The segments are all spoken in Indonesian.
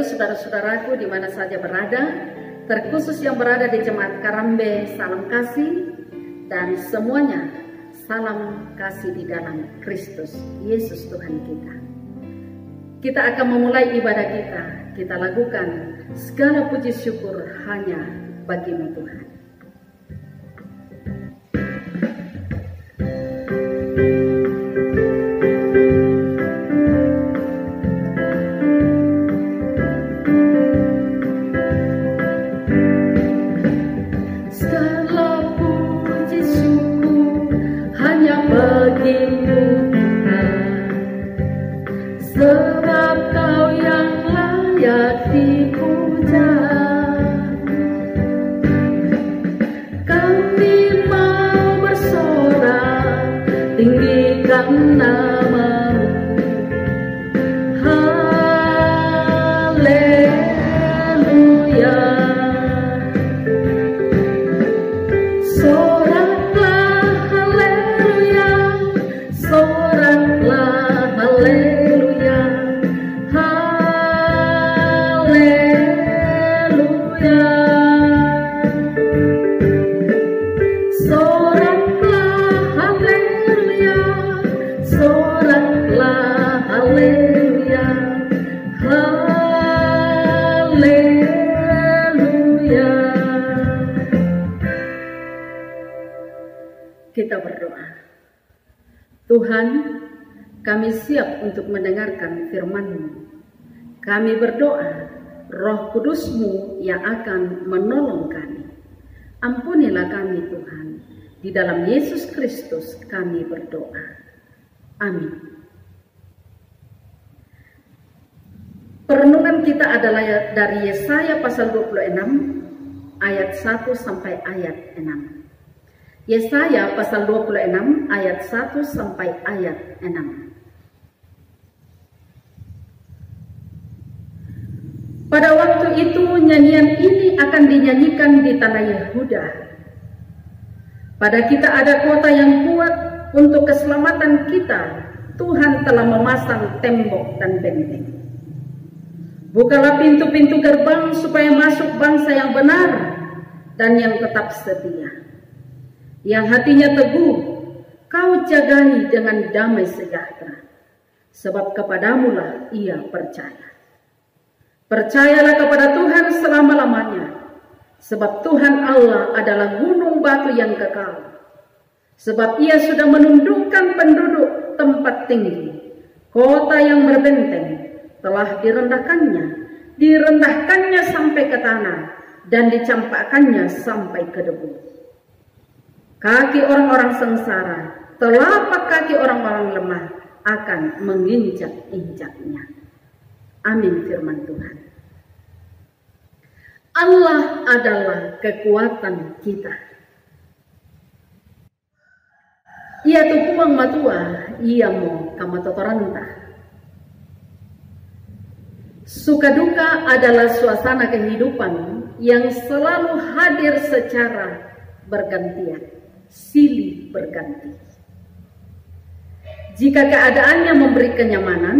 Ibu, saudara-saudaraku di mana saja berada, terkhusus yang berada di Jemaat Karambe, salam kasih, dan semuanya salam kasih di dalam Kristus Yesus Tuhan kita. Kita akan memulai ibadah kita lakukan segala puji syukur hanya bagi-Mu Tuhan. Kita berdoa. Tuhan, kami siap untuk mendengarkan firman-Mu. Kami berdoa, Roh Kudus-Mu yang akan menolong kami. Ampunilah kami Tuhan. Di dalam Yesus Kristus kami berdoa. Amin. Perenungan kita adalah dari Yesaya pasal 26 ayat 1 sampai ayat 6. Yesaya pasal 26 ayat 1 sampai ayat 6. Pada waktu itu nyanyian ini akan dinyanyikan di tanah Yehuda. Pada kita ada kota yang kuat, untuk keselamatan kita Tuhan telah memasang tembok dan benteng. Bukalah pintu-pintu gerbang supaya masuk bangsa yang benar dan yang tetap setia. Yang hatinya teguh, kau jagai dengan damai sejahtera, sebab kepadamulah ia percaya. Percayalah kepada Tuhan selama-lamanya, sebab Tuhan Allah adalah gunung batu yang kekal. Sebab ia sudah menundukkan penduduk tempat tinggi, kota yang berbenteng telah direndahkannya sampai ke tanah, dan dicampakkannya sampai ke debu. Kaki orang-orang sengsara, telapak kaki orang-orang lemah akan menginjak-injaknya. Amin firman Tuhan. Allah adalah kekuatan kita. Ia tupuang matua, ia mau kamatotoranta. Suka duka adalah suasana kehidupan yang selalu hadir secara bergantian. Silih berganti. Jika keadaannya memberi kenyamanan,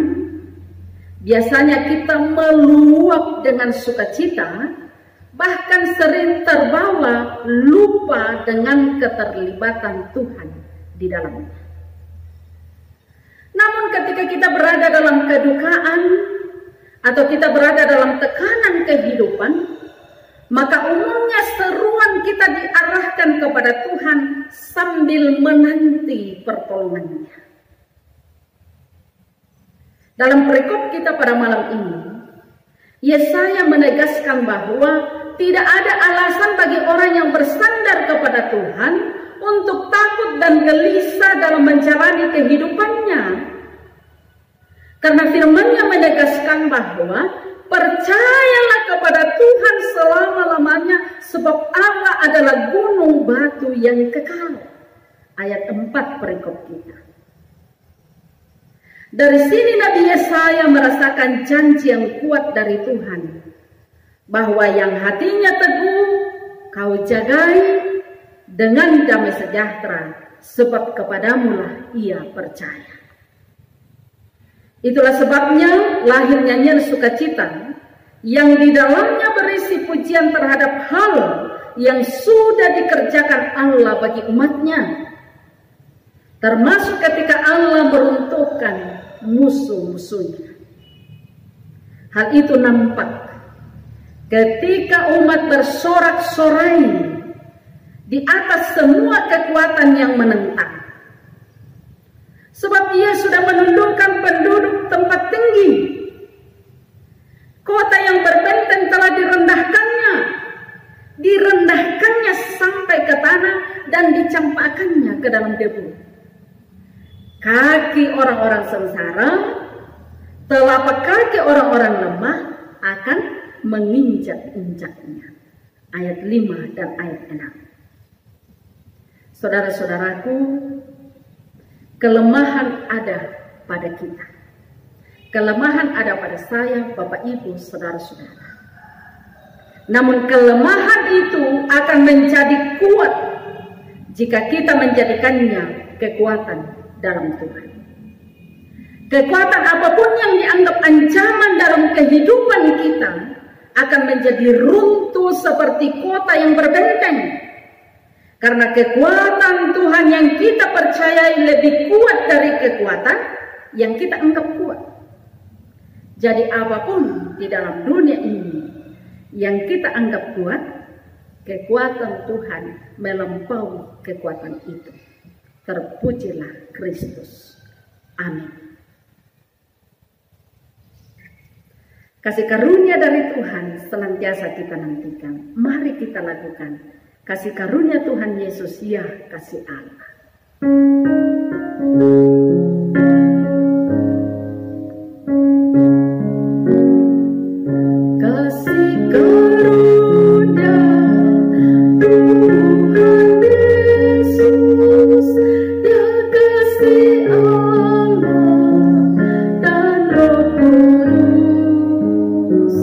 biasanya kita meluap dengan sukacita, bahkan sering terbawa lupa dengan keterlibatan Tuhan di dalamnya. Namun ketika kita berada dalam kedukaan atau kita berada dalam tekanan kehidupan, maka umumnya seruan kita diarahkan kepada Tuhan sambil menanti pertolongannya. Dalam perikop kita pada malam ini, Yesaya menegaskan bahwa tidak ada alasan bagi orang yang bersandar kepada Tuhan untuk takut dan gelisah dalam menjalani kehidupannya. Karena firman-Nya menegaskan bahwa percayalah kepada Tuhan selama-lamanya, sebab Allah adalah gunung batu yang kekal. Ayat 4 perikop kita. Dari sini Nabi Yesaya merasakan janji yang kuat dari Tuhan, bahwa yang hatinya teguh kau jagai dengan damai sejahtera, sebab kepadamulah ia percaya. Itulah sebabnya lahir nyanyian sukacita yang di dalamnya berisi pujian terhadap hal yang sudah dikerjakan Allah bagi umatnya, termasuk ketika Allah meruntuhkan musuh-musuhnya. Hal itu nampak ketika umat bersorak-sorai di atas semua kekuatan yang menentang. Sebab ia sudah menundukkan penduduk tempat tinggi. Kota yang berbenteng telah direndahkannya sampai ke tanah dan dicampakkannya ke dalam debu. Kaki orang-orang sengsara, telapak kaki orang-orang lemah akan menginjak-injaknya. Ayat 5 dan ayat 6. Saudara-saudaraku, kelemahan ada pada kita. Kelemahan ada pada saya, Bapak Ibu, saudara-saudara. Namun kelemahan itu akan menjadi kuat jika kita menjadikannya kekuatan dalam Tuhan. Kekuatan apapun yang dianggap ancaman dalam kehidupan kita akan menjadi runtuh seperti kota yang berbenteng. Karena kekuatan Tuhan yang kita percayai lebih kuat dari kekuatan yang kita anggap kuat. Jadi apapun di dalam dunia ini yang kita anggap kuat, kekuatan Tuhan melampaui kekuatan itu. Terpujilah Kristus. Amin. Kasih karunia dari Tuhan senantiasa kita nantikan. Mari kita lakukan. Kasih karunia Tuhan Yesus, ya kasih Allah. Kasih karunia Tuhan Yesus, ya kasih Allah dan Roh Kudus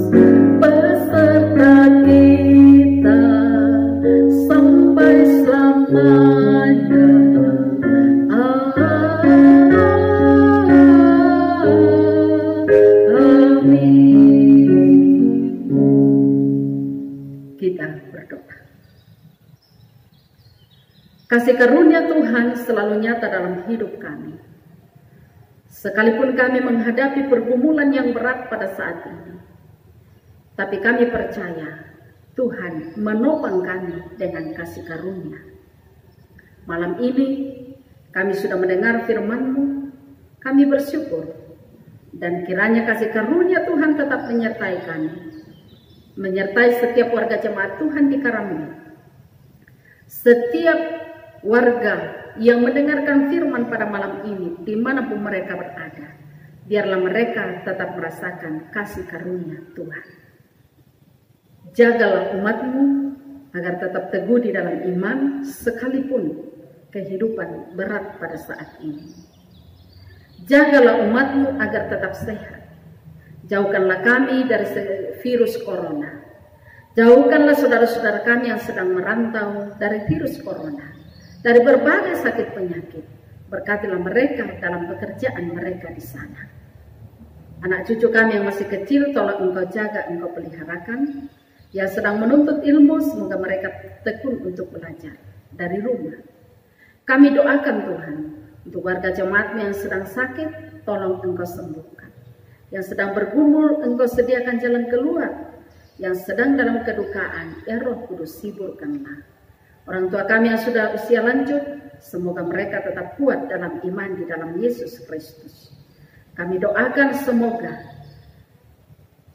beserta kita sampai selamanya. Kita berdoa. Kasih karunia Tuhan selalu nyata dalam hidup kami. Sekalipun kami menghadapi pergumulan yang berat pada saat ini, tapi kami percaya Tuhan menopang kami dengan kasih karunia. Malam ini kami sudah mendengar firman-Mu, kami bersyukur, dan kiranya kasih karunia Tuhan tetap menyertai kami, menyertai setiap warga jemaat Tuhan di Karamni, setiap warga yang mendengarkan firman pada malam ini dimanapun mereka berada. Biarlah mereka tetap merasakan kasih karunia Tuhan. Jagalah umat-Mu agar tetap teguh di dalam iman sekalipun kehidupan berat pada saat ini. Jagalah umat-Mu agar tetap sehat. Jauhkanlah kami dari virus corona. Jauhkanlah saudara-saudara kami yang sedang merantau dari virus corona, dari berbagai sakit penyakit. Berkatilah mereka dalam pekerjaan mereka di sana. Anak cucu kami yang masih kecil, tolong Engkau jaga, Engkau peliharakan. Yang sedang menuntut ilmu, semoga mereka tekun untuk belajar dari rumah. Kami doakan Tuhan, untuk warga jemaat yang sedang sakit, tolong Engkau sembuhkan. Yang sedang bergumul, Engkau sediakan jalan keluar. Yang sedang dalam kedukaan, ya Roh Kudus hiburkanlah. Orang tua kami yang sudah usia lanjut, semoga mereka tetap kuat dalam iman di dalam Yesus Kristus. Kami doakan semoga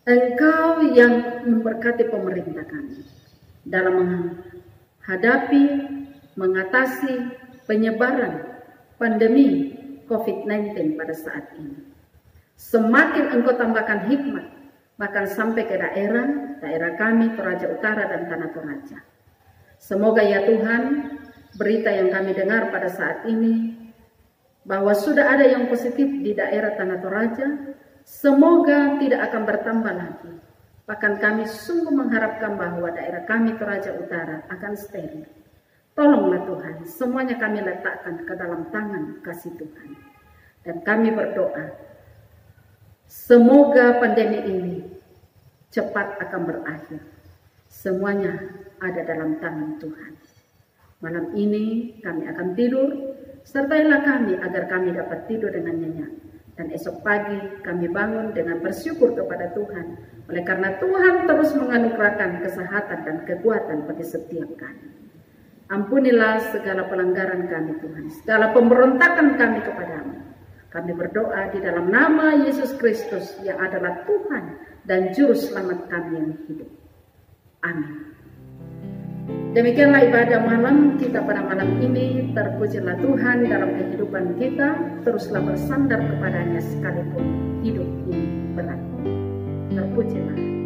Engkau yang memberkati pemerintah kami dalam menghadapi, mengatasi penyebaran pandemi COVID-19 pada saat ini. Semakin Engkau tambahkan hikmat, bahkan sampai ke daerah kami, Toraja Utara dan Tanah Toraja. Semoga ya Tuhan, berita yang kami dengar pada saat ini, bahwa sudah ada yang positif di daerah Tanah Toraja, semoga tidak akan bertambah lagi. Bahkan kami sungguh mengharapkan bahwa daerah kami Toraja Utara akan steril. Tolonglah Tuhan, semuanya kami letakkan ke dalam tangan kasih Tuhan. Dan kami berdoa, semoga pandemi ini cepat akan berakhir. Semuanya ada dalam tangan Tuhan. Malam ini kami akan tidur, sertailah kami agar kami dapat tidur dengan nyenyak. Dan esok pagi kami bangun dengan bersyukur kepada Tuhan. Oleh karena Tuhan terus menganugerahkan kesehatan dan kekuatan bagi setiap kami. Ampunilah segala pelanggaran kami Tuhan, segala pemberontakan kami kepadamu. Kami berdoa di dalam nama Yesus Kristus yang adalah Tuhan dan Juru Selamat kami yang hidup. Amin. Demikianlah ibadah malam kita pada malam ini. Terpujilah Tuhan dalam kehidupan kita. Teruslah bersandar kepadanya sekalipun hidup ini berat. Terpujilah.